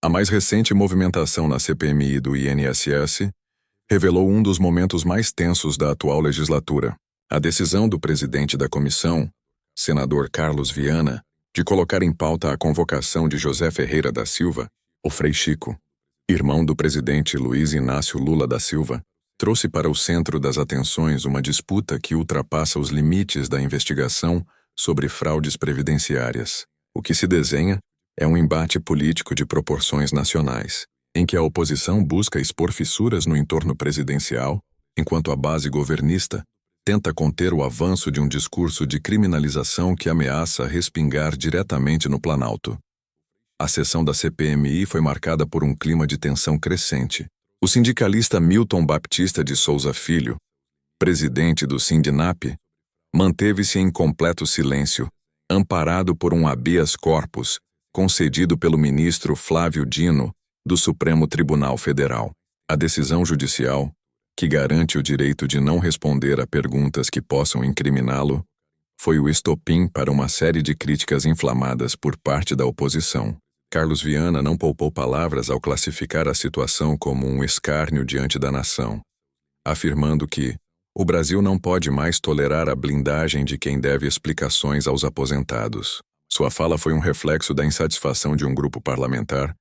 A mais recente movimentação na CPMI do INSS revelou um dos momentos mais tensos da atual legislatura. A decisão do presidente da comissão, senador Carlos Viana, de colocar em pauta a convocação de José Ferreira da Silva, o Frei Chico, irmão do presidente Luiz Inácio Lula da Silva, trouxe para o centro das atenções uma disputa que ultrapassa os limites da investigação sobre fraudes previdenciárias. O que se desenha é um embate político de proporções nacionais, em que a oposição busca expor fissuras no entorno presidencial, enquanto a base governista tenta conter o avanço de um discurso de criminalização que ameaça respingar diretamente no Planalto. A sessão da CPMI foi marcada por um clima de tensão crescente. O sindicalista Milton Baptista de Souza Filho, presidente do Sindinap, manteve-se em completo silêncio, amparado por um habeas corpus concedido pelo ministro Flávio Dino, do Supremo Tribunal Federal. A decisão judicial, que garante o direito de não responder a perguntas que possam incriminá-lo, foi o estopim para uma série de críticas inflamadas por parte da oposição. Carlos Viana não poupou palavras ao classificar a situação como um escárnio diante da nação, afirmando que o Brasil não pode mais tolerar a blindagem de quem deve explicações aos aposentados. Sua fala foi um reflexo da insatisfação de um grupo parlamentar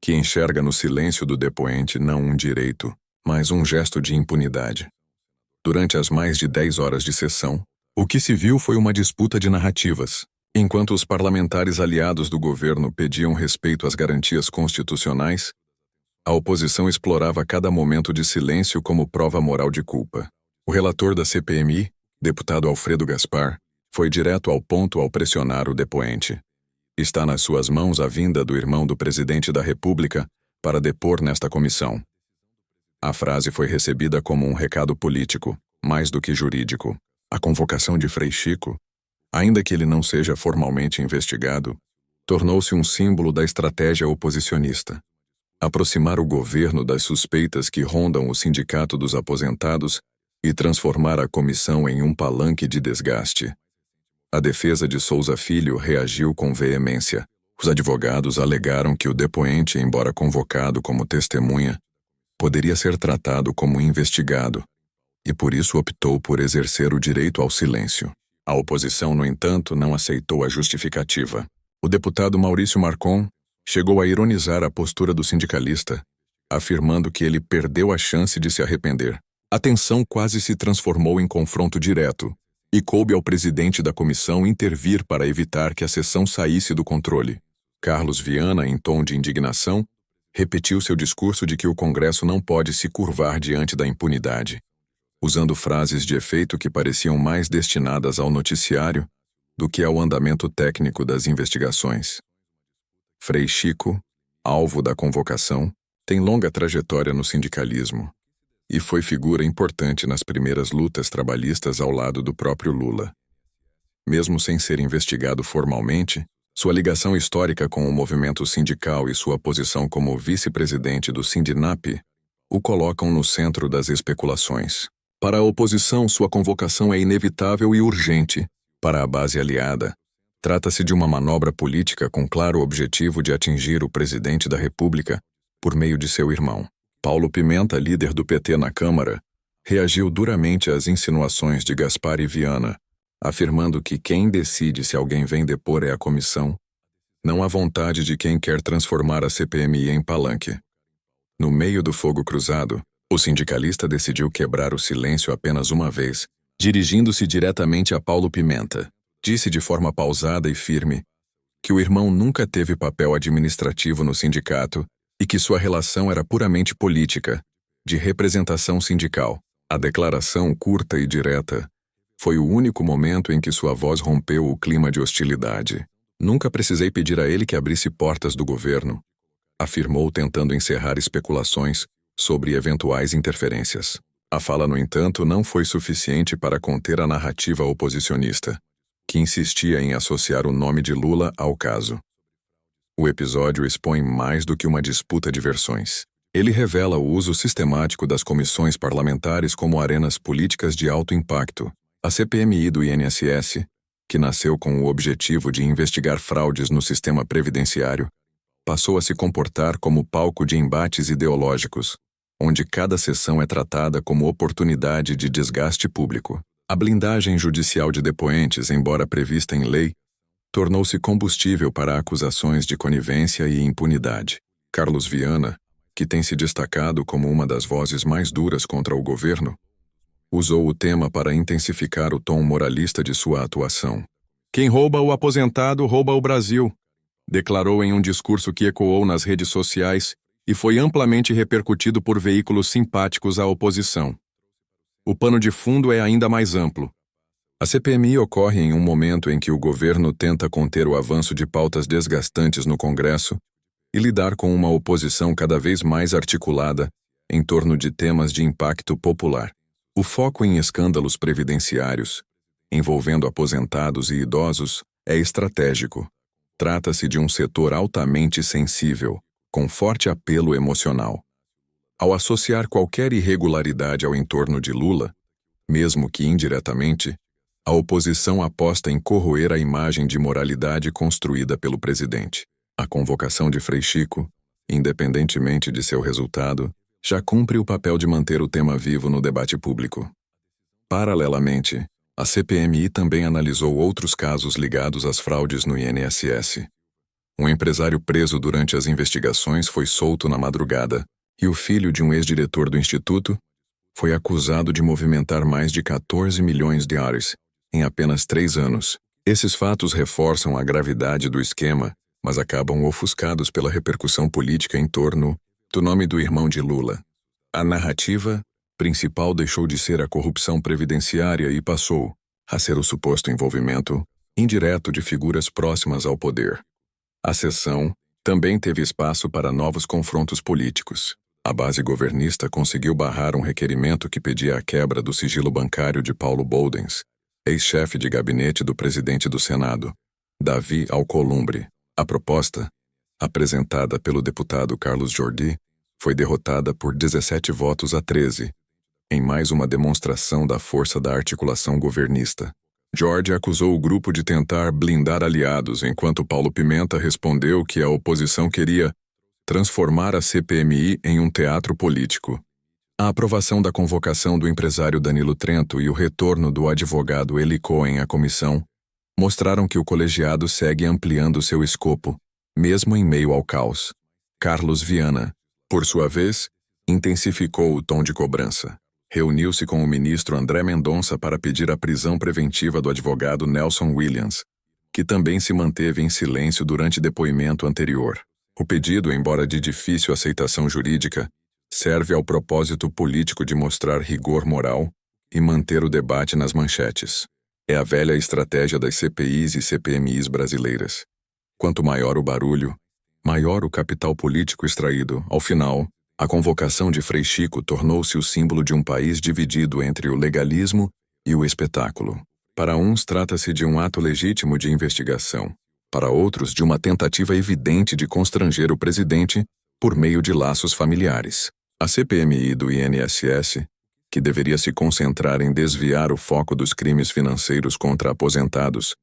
que enxerga no silêncio do depoente não um direito, mas um gesto de impunidade. Durante as mais de 10 horas de sessão, o que se viu foi uma disputa de narrativas. Enquanto os parlamentares aliados do governo pediam respeito às garantias constitucionais, a oposição explorava cada momento de silêncio como prova moral de culpa. O relator da CPMI, deputado Alfredo Gaspar, foi direto ao ponto ao pressionar o depoente. Está nas suas mãos a vinda do irmão do presidente da República para depor nesta comissão. A frase foi recebida como um recado político, mais do que jurídico. A convocação de Frei Chico, ainda que ele não seja formalmente investigado, tornou-se um símbolo da estratégia oposicionista. Aproximar o governo das suspeitas que rondam o Sindicato dos Aposentados e transformar a comissão em um palanque de desgaste. A defesa de Souza Filho reagiu com veemência. Os advogados alegaram que o depoente, embora convocado como testemunha, poderia ser tratado como investigado, e por isso optou por exercer o direito ao silêncio. A oposição, no entanto, não aceitou a justificativa. O deputado Maurício Marcon chegou a ironizar a postura do sindicalista, afirmando que ele perdeu a chance de se arrepender. A tensão quase se transformou em confronto direto, e coube ao presidente da comissão intervir para evitar que a sessão saísse do controle. Carlos Viana, em tom de indignação, repetiu seu discurso de que o Congresso não pode se curvar diante da impunidade, usando frases de efeito que pareciam mais destinadas ao noticiário do que ao andamento técnico das investigações. Frei Chico, alvo da convocação, tem longa trajetória no sindicalismo e foi figura importante nas primeiras lutas trabalhistas ao lado do próprio Lula. Mesmo sem ser investigado formalmente, sua ligação histórica com o movimento sindical e sua posição como vice-presidente do Sindinap o colocam no centro das especulações. Para a oposição, sua convocação é inevitável e urgente. Para a base aliada, trata-se de uma manobra política com claro objetivo de atingir o presidente da República por meio de seu irmão. Paulo Pimenta, líder do PT na Câmara, reagiu duramente às insinuações de Gaspar e Viana, afirmando que quem decide se alguém vem depor é a comissão, não a vontade de quem quer transformar a CPMI em palanque. No meio do fogo cruzado, o sindicalista decidiu quebrar o silêncio apenas uma vez, dirigindo-se diretamente a Paulo Pimenta. Disse de forma pausada e firme que o irmão nunca teve papel administrativo no sindicato e que sua relação era puramente política, de representação sindical. A declaração curta e direta foi o único momento em que sua voz rompeu o clima de hostilidade. Nunca precisei pedir a ele que abrisse portas do governo, afirmou tentando encerrar especulações sobre eventuais interferências. A fala, no entanto, não foi suficiente para conter a narrativa oposicionista, que insistia em associar o nome de Lula ao caso. O episódio expõe mais do que uma disputa de versões. Ele revela o uso sistemático das comissões parlamentares como arenas políticas de alto impacto. A CPMI do INSS, que nasceu com o objetivo de investigar fraudes no sistema previdenciário, passou a se comportar como palco de embates ideológicos, onde cada sessão é tratada como oportunidade de desgaste público. A blindagem judicial de depoentes, embora prevista em lei, tornou-se combustível para acusações de conivência e impunidade. Carlos Viana, que tem se destacado como uma das vozes mais duras contra o governo, usou o tema para intensificar o tom moralista de sua atuação. "Quem rouba o aposentado rouba o Brasil", declarou em um discurso que ecoou nas redes sociais e foi amplamente repercutido por veículos simpáticos à oposição. O pano de fundo é ainda mais amplo. A CPMI ocorre em um momento em que o governo tenta conter o avanço de pautas desgastantes no Congresso e lidar com uma oposição cada vez mais articulada em torno de temas de impacto popular. O foco em escândalos previdenciários, envolvendo aposentados e idosos, é estratégico. Trata-se de um setor altamente sensível, com forte apelo emocional. Ao associar qualquer irregularidade ao entorno de Lula, mesmo que indiretamente, a oposição aposta em corroer a imagem de moralidade construída pelo presidente. A convocação de Frei Chico, independentemente de seu resultado, já cumpre o papel de manter o tema vivo no debate público. Paralelamente, a CPMI também analisou outros casos ligados às fraudes no INSS. Um empresário preso durante as investigações foi solto na madrugada, e o filho de um ex-diretor do Instituto foi acusado de movimentar mais de 14 milhões de reais em apenas 3 anos. Esses fatos reforçam a gravidade do esquema, mas acabam ofuscados pela repercussão política em torno do nome do irmão de Lula. A narrativa principal deixou de ser a corrupção previdenciária e passou a ser o suposto envolvimento indireto de figuras próximas ao poder. A sessão também teve espaço para novos confrontos políticos. A base governista conseguiu barrar um requerimento que pedia a quebra do sigilo bancário de Paulo Boldens, ex-chefe de gabinete do presidente do Senado, Davi Alcolumbre. A proposta, apresentada pelo deputado Carlos Jordi, foi derrotada por 17 votos a 13, em mais uma demonstração da força da articulação governista. Jordi acusou o grupo de tentar blindar aliados, enquanto Paulo Pimenta respondeu que a oposição queria transformar a CPMI em um teatro político. A aprovação da convocação do empresário Danilo Trento e o retorno do advogado Eli Cohen à comissão mostraram que o colegiado segue ampliando seu escopo, mesmo em meio ao caos. Carlos Viana, por sua vez, intensificou o tom de cobrança. Reuniu-se com o ministro André Mendonça para pedir a prisão preventiva do advogado Nelson Williams, que também se manteve em silêncio durante depoimento anterior. O pedido, embora de difícil aceitação jurídica, serve ao propósito político de mostrar rigor moral e manter o debate nas manchetes. É a velha estratégia das CPIs e CPMIs brasileiras. Quanto maior o barulho, maior o capital político extraído. Ao final, a convocação de Frei Chico tornou-se o símbolo de um país dividido entre o legalismo e o espetáculo. Para uns, trata-se de um ato legítimo de investigação. Para outros, de uma tentativa evidente de constranger o presidente por meio de laços familiares. A CPMI do INSS, que deveria se concentrar em desviar o foco dos crimes financeiros contra aposentados,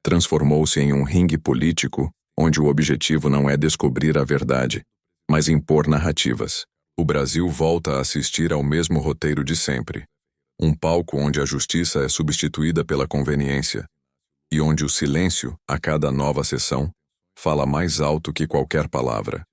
transformou-se em um ringue político onde o objetivo não é descobrir a verdade, mas impor narrativas. O Brasil volta a assistir ao mesmo roteiro de sempre. Um palco onde a justiça é substituída pela conveniência, e onde o silêncio, a cada nova sessão, fala mais alto que qualquer palavra.